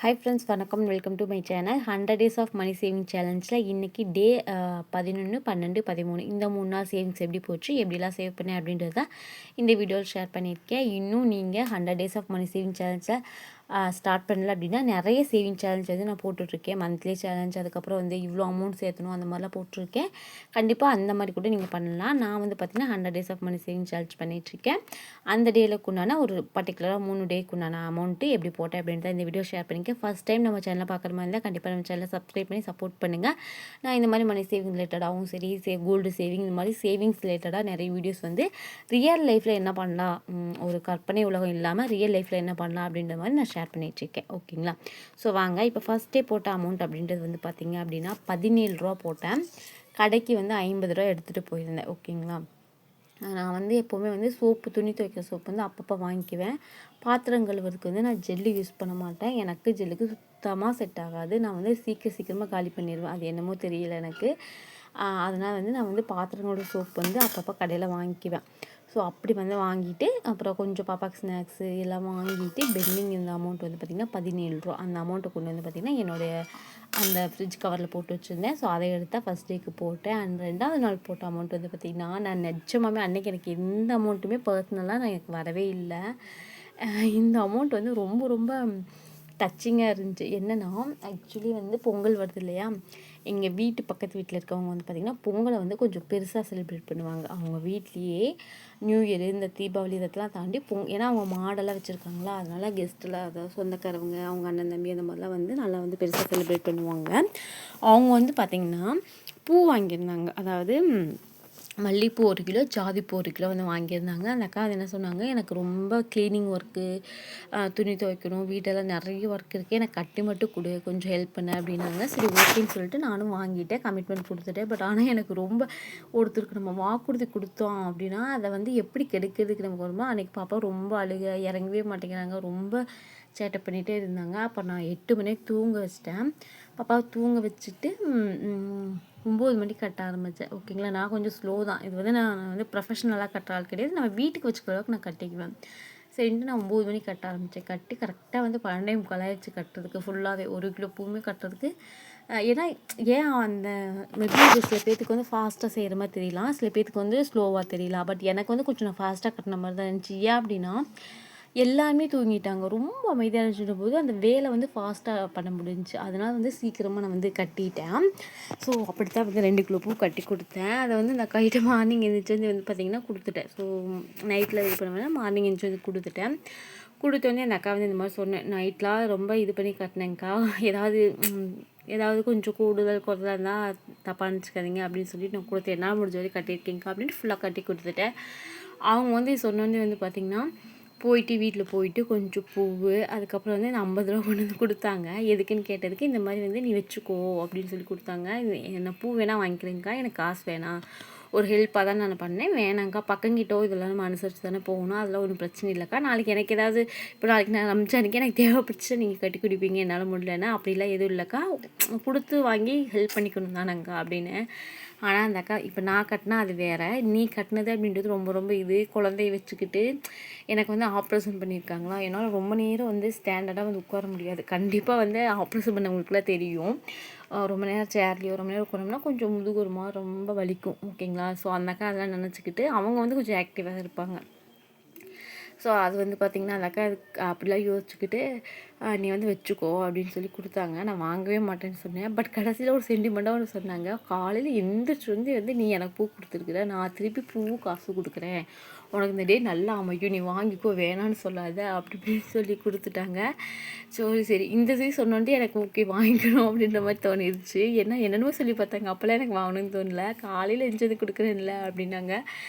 Hi friends, வணக்கம். Welcome to my channel. 100 days of money saving சேலஞ்சில் இன்றைக்கி day 11, 12, 13 இந்த 3 நாள் சேவிங்ஸ் எப்படி போச்சு, எப்படிலாம் சேவ் பண்ணேன் அப்படின்றது தான் இந்த வீடியோவில் ஷேர் பண்ணியிருக்கேன். இன்னும் நீங்கள் 100 டேஸ் ஆஃப் மணி சேவிங் சேலஞ்சில் ஸ்டார்ட் பண்ணல அப்படின்னா நிறைய சேவிங் சேலஞ்ச் வந்து நான் போட்டுட்ருக்கேன். மந்த்லி சேலஞ்ச், அதுக்கப்புறம் வந்து இவ்வளோ அமௌண்ட் சேர்த்தணும், அந்த மாதிரிலாம் போட்டிருக்கேன். கண்டிப்பாக அந்த மாதிரி கூட நீங்கள் பண்ணலாம். நான் வந்து பார்த்திங்கன்னா 100 days of money saving challenge பண்ணிகிட்ருக்கேன். அந்த டேலுக்குண்டான ஒரு பர்டிகுலராக 3 டேக்குண்டான அமௌண்ட்டு எப்படி போட்டேன் அப்படின்றத இந்த வீடியோ ஷேர் பண்ணிக்க. ஃபஸ்ட் டைம் நம்ம சேனலை பார்க்குற மாதிரி இருந்தால் கண்டிப்பாக நம்ம சேனலை சப்ஸ்கிரைப் பண்ணி சப்போர்ட் பண்ணுங்கள். நான் இந்த மாதிரி மணி சேவிங் ரிலேட்டடாகவும் சரி, கோல்டு சேவிங், இந்த மாதிரி சேவிங்ஸ் ரிலேட்டடாக நிறைய வீடியோஸ் வந்து ரியல் லைஃப்பில் என்ன பண்ணலாம், ஒரு கற்பனை உலகம் இல்லாமல் ரியல் லைஃப்பில் என்ன பண்ணலாம் அப்படின்ற மாதிரி நான் ஷேர் பண்ணிகிட்ருக்கேன். ஓகேங்களா? ஸோ வாங்க, இப்போ ஃபஸ்ட்டே போட்ட அமௌண்ட் அப்படின்றது வந்து பார்த்திங்க அப்படின்னா 17 ரூபா போட்டேன். கடைக்கு வந்து 50 ரூபா எடுத்துகிட்டு போயிருந்தேன். ஓகேங்களா? நான் வந்து எப்போவுமே வந்து சோப்பு, துணி துவைக்கிற சோப்பு வந்து அப்பப்போ வாங்கிக்குவேன். பாத்திரம் கழுவுறதுக்கு வந்து நான் ஜெல்லு யூஸ் பண்ண மாட்டேன். எனக்கு ஜெல்லுக்கு சுத்தமாக செட் ஆகாது. நான் வந்து சீக்கிரமாக காலி பண்ணிடுவேன். அது என்னமோ தெரியல எனக்கு. அதனால் வந்து நான் வந்து பாத்திரங்களோட சோப்பு வந்து அப்பப்போ கடையில் வாங்கிக்குவேன். ஸோ அப்படி வந்து வாங்கிட்டு அப்புறம் கொஞ்சம் பாப்பாக்கு ஸ்நாக்ஸு எல்லாம் வாங்கிட்டு பெண்டிங் இந்த அமௌண்ட் வந்து பார்த்திங்கன்னா 17 ரூபா. அந்த அமௌண்ட்டை கொண்டு வந்து பார்த்திங்கன்னா என்னுடைய அந்த ஃப்ரிட்ஜ் கவரில் போட்டு வச்சுருந்தேன். ஸோ அதை எடுத்தால் ஃபஸ்ட் டேக்கு போட்டேன். அண்ட் 2வது நாள் போட்ட அமௌண்ட் வந்து பார்த்திங்கன்னா, நான் நிஜமாவே அன்றைக்கி எனக்கு எந்த அமௌண்ட்டுமே பர்சனலாக நான் எனக்கு வரவே இல்லை. இந்த அமௌண்ட் வந்து ரொம்ப ரொம்ப டச்சிங்காக இருந்துச்சு. என்னென்னா, ஆக்சுவலி வந்து பொங்கல் வருது இல்லையா, எங்கள் வீட்டு பக்கத்து வீட்டில் இருக்கவங்க வந்து பார்த்திங்கன்னா பொங்கலை வந்து கொஞ்சம் பெருசாக செலிப்ரேட் பண்ணுவாங்க. அவங்க வீட்லேயே நியூ இயர், இந்த தீபாவளி இதெல்லாம் தாண்டி ஏன்னா அவங்க மாடெல்லாம் வச்சுருக்காங்களா, அதனால் கெஸ்ட்டெல்லாம், அதாவது சொந்தக்காரவங்க, அவங்க அண்ணன் தம்பி அந்த மாதிரிலாம் வந்து நல்லா வந்து பெருசாக செலிப்ரேட் பண்ணுவாங்க. அவங்க வந்து பார்த்திங்கன்னா பூ வாங்கியிருந்தாங்க. அதாவது மல்லிகைப்பூ 1 கிலோ, ஜாதிப்பூ 1 கிலோ வந்து வாங்கியிருந்தாங்க. அந்த அக்கா அது என்ன சொன்னாங்க, எனக்கு ரொம்ப க்ளீனிங் ஒர்க்கு, துணி துவைக்கணும், வீட்டெல்லாம் நிறைய ஒர்க் இருக்குது, எனக்கு கட்டி மட்டும் கொடு, கொஞ்சம் ஹெல்ப் பண்ண அப்படின்னாங்க. சரி ஓகேன்னு சொல்லிட்டு நானும் வாங்கிட்டேன், கமிட்மெண்ட் கொடுத்துட்டேன். பட் ஆனால் எனக்கு ரொம்ப ஒருத்தருக்கு நம்ம வாக்குறுதி கொடுத்தோம் அப்படின்னா அதை வந்து எப்படி கெடுக்கிறதுக்கு நமக்கு வருமோ, அன்றைக்கி பாப்பா ரொம்ப அழுக, இறங்கவே மாட்டேங்கிறாங்க, ரொம்ப சேட்டை பண்ணிகிட்டே இருந்தாங்க. அப்போ நான் 8 மணிக்கு தூங்க வச்சிட்டேன். பாப்பாவை தூங்க வச்சுட்டு 9 மணிக்கு கட்ட ஆரம்பித்தேன். ஓகேங்களா? நான் கொஞ்சம் ஸ்லோ தான். இது வந்து நான் வந்து ப்ரொஃபஷ்னலாக கட்டுற ஆள் கிடையாது. நம்ம வீட்டுக்கு வச்சுக்கிற அளவுக்கு நான் கட்டிக்குவேன். சரின்ட்டு நான் 9 மணிக்கு கட்ட ஆரம்பித்தேன். கட்டி கரெக்டாக வந்து 12:45 ஆயிடுச்சு கட்டுறதுக்கு. ஃபுல்லாகவே 1 கிலோ பூவுமே கட்டுறதுக்கு. ஏன்னா ஏன் அந்த மேபி சில பேர்த்துக்கு வந்து ஃபாஸ்ட்டாக செய்கிற மாதிரி தெரியலாம், சில பேர்த்துக்கு வந்து ஸ்லோவாக தெரியலாம். பட் எனக்கு வந்து கொஞ்சம் நான் ஃபாஸ்ட்டாக கட்டின மாதிரி தான் இருந்துச்சு. ஏன் அப்படின்னா, எல்லாருமே தூங்கிட்டாங்க. ரொம்ப அமைதியாக இருந்துச்சுன்ற போது அந்த வேலை வந்து ஃபாஸ்ட்டாக பண்ண முடிஞ்சுச்சு. அதனால் வந்து சீக்கிரமாக நான் வந்து கட்டிட்டேன். ஸோ அப்படித்தான் வந்து 2 கிலோ பூ கட்டி கொடுத்தேன். அதை வந்து நான் கையிட்ட மார்னிங் எழுந்திரிச்சு வந்து பார்த்திங்கன்னா கொடுத்துட்டேன். ஸோ நைட்டில் இது பண்ண வேணால் மார்னிங் எழுந்திரிச்சு வந்து கொடுத்துட்டேன். கொடுத்தோடனே அந்த அக்கா வந்து இந்த மாதிரி சொன்னேன், நைட்லாம் ரொம்ப இது பண்ணி கட்டினேங்க்கா, ஏதாவது கொஞ்சம் கூடுதல் குறைதா இருந்தால் தப்பாக நினச்சிக்காதீங்க அப்படின்னு சொல்லிட்டு நான் கொடுத்தேன். என்னால் முடிஞ்ச வரைக்கும் கட்டியிருக்கேங்க்கா அப்படின்ட்டு ஃபுல்லாக கட்டி கொடுத்துட்டேன். அவங்க வந்து சொன்னோடனே வந்து பார்த்திங்கன்னா போயிட்டு வீட்டில் போயிட்டு கொஞ்சம் பூவு, அதுக்கப்புறம் வந்து 50 ரூபா கொண்டு வந்து கொடுத்தாங்க. எதுக்குன்னு கேட்டதுக்கு இந்த மாதிரி வந்து நீ வச்சுக்கோ அப்படின்னு சொல்லி கொடுத்தாங்க. என்ன பூ வேணால் வாங்கிக்கிறேங்க்கா, எனக்கு காசு வேணாம், ஒரு ஹெல்ப்பாக தான் நான் பண்ணேன், வேணாங்க்கா, பக்கங்கிட்டோ இதெல்லாம் நம்ம அனுசரித்து தானே போகணும், அதெல்லாம் ஒன்றும் பிரச்சனை இல்லைக்கா, நாளைக்கு எனக்கு ஏதாவது இப்போ நாளைக்கு நான் ரம்ஜானுக்கு எனக்கு தேவைப்பட்டுச்சு, நீங்கள் கட்டி குடிப்பீங்க, என்னால் முடியலன்னா அப்படிலாம் எதுவும் இல்லைக்கா, கொடுத்து வாங்கி ஹெல்ப் பண்ணிக்கணும் தானேங்க்கா அப்படின்னு. ஆனால் அந்த அக்கா, இப்போ நான் கட்டினா அது வேறு, நீ கட்டினது அப்படின்றது ரொம்ப ரொம்ப இது, குழந்தைய வச்சுக்கிட்டு எனக்கு வந்து ஆப்ரேஷன் பண்ணியிருக்காங்களா, என்னால் ரொம்ப நேரம் வந்து ஸ்டாண்டர்டாக வந்து உட்கார முடியாது. கண்டிப்பாக வந்து ஆப்ரேஷன் பண்ணவங்களுக்குலாம் தெரியும். ரொம்ப நேரம் சேர்லேயோ ரொம்ப நேரம் உட்காரோம்னா கொஞ்சம் முதுகு ஒரு மாதிரி ரொம்ப வலிக்கும். ஓகேங்களா? ஸோ அந்த அக்கா அதெல்லாம் நினச்சிக்கிட்டு அவங்க வந்து கொஞ்சம் ஆக்டிவாக இருப்பாங்க. ஸோ அது வந்து பார்த்திங்கன்னா அந்த அக்கா அப்படிலாம் யோசிச்சுக்கிட்டு நீ வந்து வச்சுக்கோ அப்படின்னு சொல்லி கொடுத்தாங்க. நான் வாங்கவே மாட்டேன்னு சொன்னேன். பட் கடைசியில் ஒரு சென்டிமெண்ட்டாக ஒன்று சொன்னாங்க, காலையில் எந்திரிச்சு வந்து நீ எனக்கு பூ கொடுத்துருக்குற, நான் திருப்பி பூ காசு கொடுக்குறேன், உனக்கு இந்த டே நல்லா அமையும், நீ வாங்கிக்கோ, வேணான்னு சொல்லாத அப்படி இப்படின்னு சொல்லி கொடுத்துட்டாங்க. சரி இந்த சொன்னோன்ட்டு எனக்கு ஓகே வாங்கிக்கணும் அப்படின்ற மாதிரி தோணிடுச்சு. ஏன்னா என்னென்னமோ சொல்லி பார்த்தாங்க, அப்போல்லாம் எனக்கு வாங்கணும்னு தோணலை, காலையில் எஞ்சது கொடுக்குறேன்ல அப்படின்னாங்க.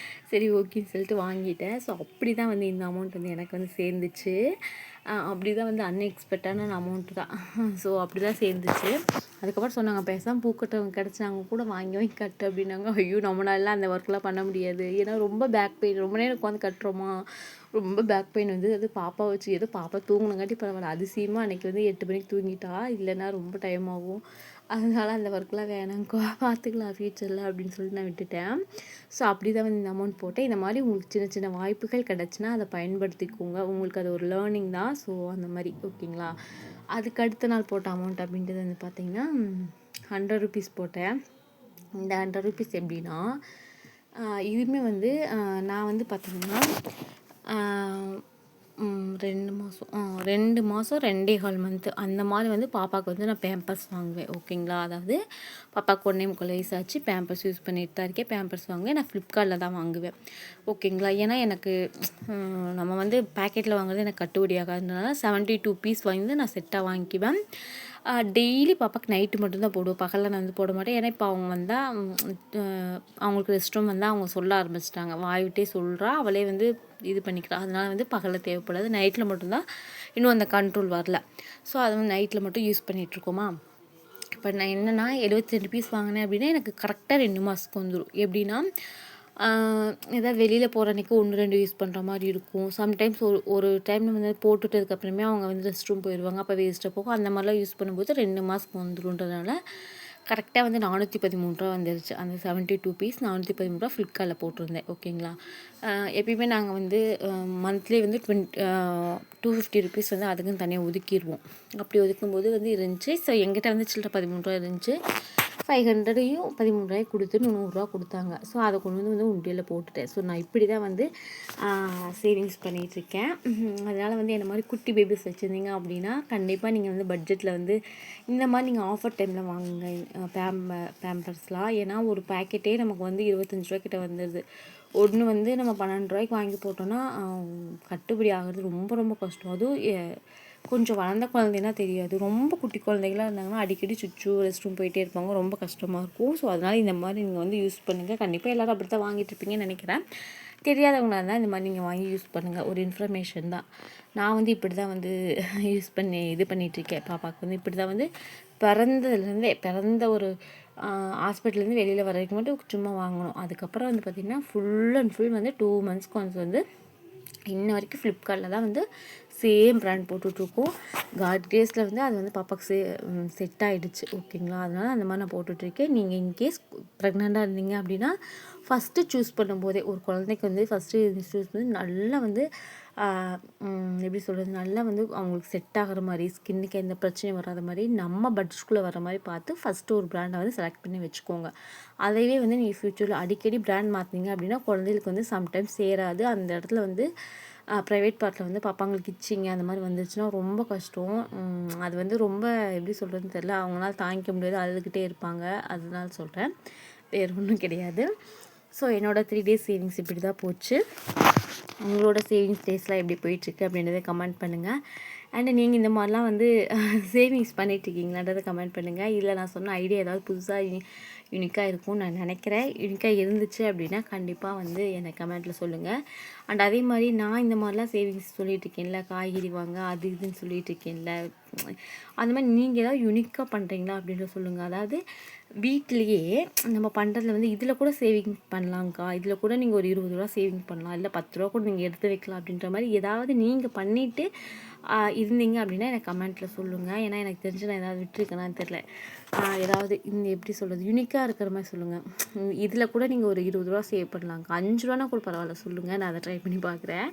சரி ஓகேன்னு சொல்லிட்டு வாங்கிட்டேன். ஸோ அப்படி தான் வந்து இந்த அமௌண்ட் வந்து எனக்கு வந்து சேர்ந்துச்சு. அப்படி தான் வந்து அன்எக்ஸ்பெக்டான அமௌண்ட்டு தான். ஸோ அப்படி தான் சேர்ந்துச்சு. அதுக்கப்புறம் சொன்னாங்க, பேசாமல் பூக்கட்டவங்க கிடச்சாங்க கூட வாங்கி கட்டு அப்படின்னாங்க. ஐயோ, நம்மளால அந்த ஒர்க்லாம் பண்ண முடியாது, ஏன்னா ரொம்ப பேக் பெயின், ரொம்ப நேரம் உட்காந்து கட்டுறோமா, ரொம்ப பேக் பெயின் வந்து அது பாப்பா வச்சு ஏதோ பாப்பா தூங்கினங்காட்டி பரவாயில்ல. அதிசயமாக அன்றைக்கி வந்து 8 மணிக்கு தூங்கிட்டா. இல்லைன்னா ரொம்ப டைம் ஆகும். அதனால அந்த ஒர்க்லாம் வேணாங்க்கா, பார்த்துக்கலாம் ஃப்யூச்சரில் அப்படின்னு சொல்லிட்டு நான் விட்டுட்டேன். ஸோ அப்படி தான் வந்து இந்த அமௌண்ட் போட்டேன். இந்த மாதிரி உங்களுக்கு சின்ன சின்ன வாய்ப்புகள் கிடச்சுன்னா அதை பயன்படுத்திக்கோங்க. உங்களுக்கு அது ஒரு லேர்னிங் தான். ஸோ அந்த மாதிரி ஓகேங்களா. அதுக்கு அடுத்த நாள் போட்ட அமௌண்ட் அப்படின்றது வந்து பார்த்திங்கன்னா ₹100 போட்டேன். இந்த ₹100 எப்படின்னா இதுவுமே வந்து நான் வந்து பார்த்திங்கன்னா 2 மாதம் 2 மாதம் 2.25 மந்த்து அந்த மாதிரி வந்து பாப்பாவுக்கு வந்து நான் பேம்பர்ஸ் வாங்குவேன் ஓகேங்களா. அதாவது பாப்பாவுக்கு 1.25 வயசு ஆச்சு. பேம்பர்ஸ் யூஸ் பண்ணிட்டு தான் இருக்கேன். பேம்பர்ஸ் வாங்குவேன். நான் ஃப்ளிப்கார்ட்டில் தான் வாங்குவேன் ஓகேங்களா. ஏன்னா எனக்கு நம்ம வந்து பேக்கெட்டில் வாங்குறது எனக்கு கட்டுப்படி ஆகாததுனால 72 பீஸ் வாங்கி நான் செட்டாக வாங்கிக்குவேன். டெய்லி பாப்பாவுக்கு நைட்டு மட்டும்தான் போடுவோம். பகலில் நான் வந்து போட மாட்டேன். ஏன்னா இப்போ அவங்க வந்தால் அவங்களுக்கு ரெஸ்ட் ரூம் வந்தால் அவங்க சொல்ல ஆரம்பிச்சிட்டாங்க. வாய் விட்டே சொல்கிறா, அவளே வந்து இது பண்ணிக்கிறா. அதனால் வந்து பகலில் தேவைப்படாது. நைட்டில் மட்டும்தான் இன்னும் அந்த கண்ட்ரோல் வரல. ஸோ அதை வந்து நைட்டில் மட்டும் யூஸ் பண்ணிகிட்ருக்கோமா. இப்போ நான் என்னென்னா 72 பீஸ் வாங்கினேன் அப்படின்னா எனக்கு கரெக்டாக 2 மாதத்துக்கு வந்துடும். எப்படின்னா ஏதாவது வெளியில் போகிற அன்றைக்கி 1, 2 யூஸ் பண்ணுற மாதிரி இருக்கும். சம்டைம்ஸ் ஒரு டைமில் வந்து போட்டுட்டதுக்கப்புறமே அவங்க வந்து ரெஸ்ட் ரூம் போயிடுவாங்க. அப்போ வேஸ்ட்டாக போகும். அந்த மாதிரிலாம் யூஸ் பண்ணும்போது 2 மாதத்துக்கு வந்துடும்ன்றதுனால கரெக்டாக வந்து ₹413 வந்துருச்சு. அந்த 72 பீஸ் ₹413 ஃப்ளிப்கார்ட்டில் போட்டிருந்தேன் ஓகேங்களா. எப்பயுமே நாங்கள் வந்து மந்த்லி வந்து ₹250 வந்து அதுக்குன்னு தனியாக ஒதுக்கிடுவோம். அப்படி ஒதுக்கும்போது வந்து இருந்துச்சு. ஸோ எங்கிட்ட வந்து சில்லற ₹13 இருந்துச்சு. 500யும் ₹13 கொடுத்து ₹100 கொடுத்தாங்க. ஸோ அதை கொண்டு வந்து உண்டியலில் போட்டுட்டேன். ஸோ நான் இப்படி தான் வந்து சேவிங்ஸ் பண்ணிகிட்ருக்கேன். அதனால் வந்து என்ன மாதிரி குட்டி பேபிஸ் வச்சுருந்தீங்க அப்படின்னா கண்டிப்பாக நீங்கள் வந்து பட்ஜெட்டில் வந்து இந்த மாதிரி நீங்கள் ஆஃபர் டைமில் வாங்குங்க பேம்பர்ஸ்லாம். ஏன்னா ஒரு பேக்கெட்டே நமக்கு வந்து ₹25 கிட்ட வந்துடுது. ஒன்று வந்து நம்ம ₹12 வாங்கி போட்டோன்னா கட்டுப்படி ஆகிறது ரொம்ப ரொம்ப கஷ்டம். அதுவும் கொஞ்சம் வளர்ந்த குழந்தைன்னா தெரியாது. ரொம்ப குட்டி குழந்தைகளாக இருந்தாங்கன்னா அடிக்கடி சுச்சு ரெஸ்ட் ரூம் போயிட்டே இருப்பாங்க. ரொம்ப கஷ்டமாக இருக்கும். ஸோ அதனால் இந்த மாதிரி நீங்கள் வந்து யூஸ் பண்ணுங்கள். கண்டிப்பாக எல்லோரும் அப்படி தான் வாங்கிட்டுருப்பீங்கன்னு நினைக்கிறேன். தெரியாதவங்களாக இருந்தால் இந்த மாதிரி நீங்கள் வாங்கி யூஸ் பண்ணுங்கள். ஒரு இன்ஃபர்மேஷன் தான். நான் வந்து இப்படி தான் வந்து யூஸ் பண்ணி இது பண்ணிகிட்ருக்கேன். பாப்பாவுக்கு வந்து இப்படி தான் வந்து பிறந்த ஒரு ஹாஸ்பிட்டல்லேருந்து வெளியில் வர வரைக்கும் மட்டும் சும்மா வாங்கணும். அதுக்கப்புறம் வந்து பார்த்திங்கன்னா ஃபுல் அண்ட் ஃபுல் வந்து 2 மந்த்ஸ்க்கு ஒன்ஸ் வந்து இன்ன வரைக்கும் ஃப்ளிப்கார்ட்டில் தான் வந்து சேம் ப்ராண்ட் போட்டுட்ருக்கோம். காட் கிரேஸில் வந்து அது வந்து பாப்பாவுக்கு செட் ஆகிடுச்சு ஓகேங்களா. அதனால் அந்த மாதிரி நான் போட்டுட்ருக்கேன். நீங்கள் இன்கேஸ் ப்ரெக்னெண்ட்டாக இருந்தீங்க அப்படின்னா ஃபஸ்ட்டு சூஸ் பண்ணும்போதே ஒரு குழந்தைக்கு வந்து ஃபஸ்ட்டு சூஸ் பண்ணி நல்லா வந்து எப்படி சொல்கிறது, நல்லா வந்து அவங்களுக்கு செட் ஆகிற மாதிரி ஸ்கின்னுக்கு எந்த பிரச்சனையும் வராத மாதிரி நம்ம பட்ஜெட்குள்ளே வர மாதிரி பார்த்து ஃபஸ்ட்டு ஒரு ப்ராண்டை வந்து செலக்ட் பண்ணி வச்சுக்கோங்க. அதையே வந்து நீங்கள் ஃப்யூச்சரில் அடிக்கடி ப்ராண்ட் மாற்றினீங்க அப்படின்னா குழந்தைகளுக்கு வந்து சம்டைம்ஸ் சேராது. அந்த இடத்துல வந்து ப்ரைவேட் பார்ட்டில் வந்து பாப்பாங்களுக்கு இச்சிங்க அந்த மாதிரி வந்துச்சுன்னா ரொம்ப கஷ்டம். அது வந்து ரொம்ப எப்படி சொல்கிறதுன்னு தெரில. அவங்களால தாங்கிக்க முடியாது, அழுதுகிட்டே இருப்பாங்க. அதனால சொல்கிறேன், வேறு ஒன்றும் கிடையாது. ஸோ என்னோடய 3 டேஸ் சேவிங்ஸ் இப்படி தான் போச்சு. உங்களோட சேவிங்ஸ் டேஸ்லாம் எப்படி போயிட்டுருக்கு அப்படின்றத கமெண்ட் பண்ணுங்கள். அண்டு நீங்கள் இந்த மாதிரிலாம் வந்து சேவிங்ஸ் பண்ணிகிட்ருக்கீங்களான்றதை கமெண்ட் பண்ணுங்கள். இல்லை நான் சொன்ன ஐடியா ஏதாவது புதுசாக யூனிக்காக இருக்கும்னு நான் நினைக்கிறேன். யூனிக்காக இருந்துச்சு அப்படின்னா கண்டிப்பாக வந்து எனக்கு கமெண்ட்டில் சொல்லுங்கள். அண்ட் அதே மாதிரி நான் இந்த மாதிரிலாம் சேவிங்ஸ் சொல்லிகிட்ருக்கேன்ல, காய்கறி வாங்க அது இதுன்னு சொல்லிகிட்ருக்கேன்ல, அந்த மாதிரி நீங்கள் ஏதாவது யூனிக்காக பண்ணுறீங்களா அப்படின்ற சொல்லுங்கள். அதாவது வீட்டிலையே நம்ம பண்ணுறதுல வந்து இதில் கூட சேவிங் பண்ணலாங்க்கா, இதில் கூட நீங்கள் ஒரு ₹20 சேவிங் பண்ணலாம், இல்லை ₹10 கூட நீங்கள் எடுத்து வைக்கலாம் அப்படின்ற மாதிரி ஏதாவது நீங்கள் பண்ணிவிட்டு இருந்தீங்க அப்படின்னா எனக்கு கமெண்ட்டில் சொல்லுங்கள். ஏன்னா எனக்கு தெரிஞ்சு நான் ஏதாவது விட்டுருக்கேனான்னு தெரில. ஏதாவது இந்த எப்படி சொல்கிறது யூனிக்காக இருக்கிற மாதிரி சொல்லுங்கள். இதில் கூட நீங்கள் ஒரு ₹20 சேவ் பண்ணலாங்க்கா, ₹5 கூட பரவாயில்ல சொல்லுங்கள், நான் அதை ட்ரை பண்ணி பார்க்குறேன்.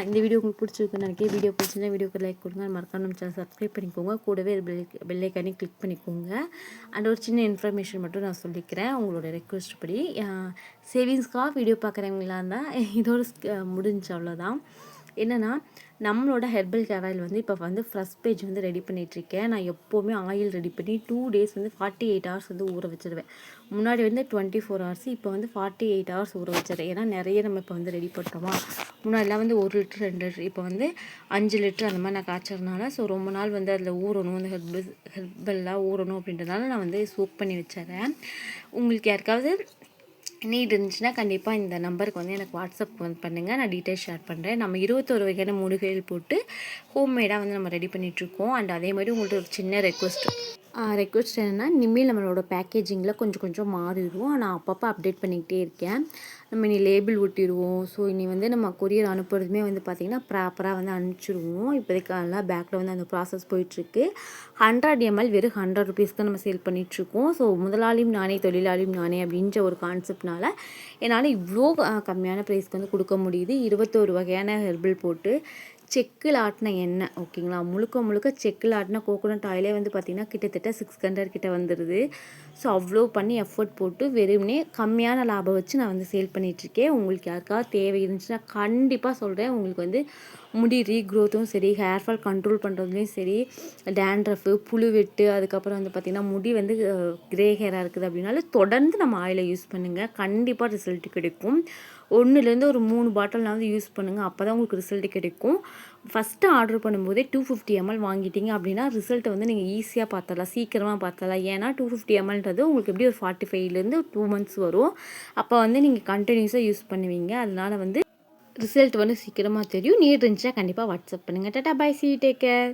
இந்த வீடியோ உங்களுக்கு பிடிச்சிருக்குன்னு நினைக்கிறேன். வீடியோ பிடிச்சிருந்தா வீடியோக்கு லைக் கொடுங்க, மறக்காம நம்ம சேனல் சப்ஸ்கிரைப் பண்ணிக்கோங்க. கூடவே பெல் ஐக்கானே கிளிக் பண்ணிக்கோங்க. அண்ட் ஒரு சின்ன இன்ஃபர்மேஷன் மட்டும் நான் சொல்லிக்கிறேன் உங்களோட ரெக்வஸ்ட் படி. சேவிங்ஸ்க்காக வீடியோ பார்க்குறவங்களா இருந்தால் இதோட முடிஞ்சு அவ்வளோதான். என்னென்னா நம்மளோட ஹெர்பல் ஹேர் ஆயில் வந்து இப்போ வந்து ஃபர்ஸ்ட் பேஜ் வந்து ரெடி பண்ணிகிட்ருக்கேன். நான் எப்போவுமே ஆயில் ரெடி பண்ணி 2 டேஸ் வந்து 48 ஹவர்ஸ் வந்து ஊற வச்சுருவேன். முன்னாடி வந்து 24 ஹவர்ஸ், இப்போ வந்து 48 ஹவர்ஸ் ஊற வச்சிடுறேன். ஏன்னா நிறைய நம்ம இப்போ வந்து ரெடி பண்ணுறோமா. முன்னாடிலாம் வந்து 1 லிட்டர் 2 லிட்டர், இப்போ வந்து 5 லிட்டர் அந்த மாதிரி நான் காய்ச்சறதுனால ஸோ ரொம்ப நாள் வந்து அதில் ஊறணும், அந்த ஹெர்பல்லாம் ஊறணும் அப்படின்றதுனால நான் வந்து சோக் பண்ணி வச்சிடுறேன். உங்களுக்கு யாருக்காவது நீட் இருந்துச்சுன்னா கண்டிப்பாக இந்த நம்பருக்கு வந்து எனக்கு வாட்ஸ்அப் வந்து பண்ணுங்கள், நான் டீட்டெயில்ஸ் ஷேர் பண்ணுறேன். நம்ம 21 வகையான மூலிகைகள் போட்டு ஹோம்மேடாக வந்து நம்ம ரெடி பண்ணிகிட்ருக்கோம். அண்ட் அதே மாதிரி உங்கள்கிட்ட ஒரு சின்ன ரெக்வஸ்ட் என்னென்னா, இனிமேல் நம்மளோட பேக்கேஜிங்கில் கொஞ்சம் கொஞ்சம் மாறிடும். நான் அப்பப்போ அப்டேட் பண்ணிக்கிட்டே இருக்கேன். நம்ம இனி லேபிள் ஒட்டிடுவோம். ஸோ இனி வந்து நம்ம கொரியர் அனுப்புறதுமே வந்து பார்த்திங்கன்னா ப்ராப்பராக வந்து அனுப்பிச்சிடுவோம். இப்போதைக்கு எல்லாம் பேக்கில் வந்து அந்த ப்ராசஸ் போயிட்டுருக்கு. 100 ml வெறும் 100 ருபீஸ் தான் நம்ம சேல் பண்ணிகிட்ருக்கோம். ஸோ முதலாளியும் நானே தொழிலாளியும் நானே அப்படின்ற ஒரு கான்செப்ட்னால என்னால் இவ்வளோ கம்மியான ப்ரைஸ்க்கு வந்து கொடுக்க முடியுது. 21 வகையான ஹெர்பல் போட்டு செக்கில் ஆட்டின எண்ணெய் ஓகேங்களா, முழுக்க முழுக்க செக்கில் ஆட்டின கோகோனட் ஆயிலே வந்து பார்த்திங்கன்னா கிட்டத்தட்ட 600 கிட்ட வந்துடுது. ஸோ அவ்வளோ பண்ணி எஃபர்ட் போட்டு வெறுமனே கம்மியான லாபம் வச்சு நான் வந்து சேல் பண்ணிகிட்ருக்கேன். உங்களுக்கு யாருக்காவது தேவை இருந்துச்சுன்னா கண்டிப்பாக சொல்கிறேன். உங்களுக்கு வந்து முடி ரீக்ரோத்தும் சரி, ஹேர் ஃபால் கண்ட்ரோல் பண்ணுறதுலேயும் சரி, டேண்ட்ரஃபு, புழுவெட்டு, அதுக்கப்புறம் வந்து பார்த்திங்கன்னா முடி வந்து கிரே ஹேராக இருக்குது அப்படின்னாலும் தொடர்ந்து நம்ம ஆயிலை யூஸ் பண்ணுங்கள். கண்டிப்பாக ரிசல்ட் கிடைக்கும். 1லேருந்து ஒரு 3 பாட்டில்னாவது யூஸ் பண்ணுங்கள். அப்போ தான் உங்களுக்கு ரிசல்ட் கிடைக்கும். ஃபஸ்ட்டு ஆர்டர் பண்ணும்போதே 250 ml வாங்கிட்டீங்க அப்படின்னா ரிசல்ட்டை வந்து நீங்கள் ஈஸியாக பார்த்துடலாம், சீக்கிரமாக பார்த்துடலாம். ஏன்னா 250 mlன்றது உங்களுக்கு எப்படி ஒரு 45லேருந்து 2 months வரும். அப்போ வந்து நீங்கள் கண்டினியூஸாக யூஸ் பண்ணுவீங்க. அதனால் வந்து ரிசல்ட் வந்து சீக்கிரமாக தெரியும். நீட் இருந்துச்சுன்னா கண்டிப்பாக வாட்ஸ்அப் பண்ணுங்கள். Tata bye, see you, take care.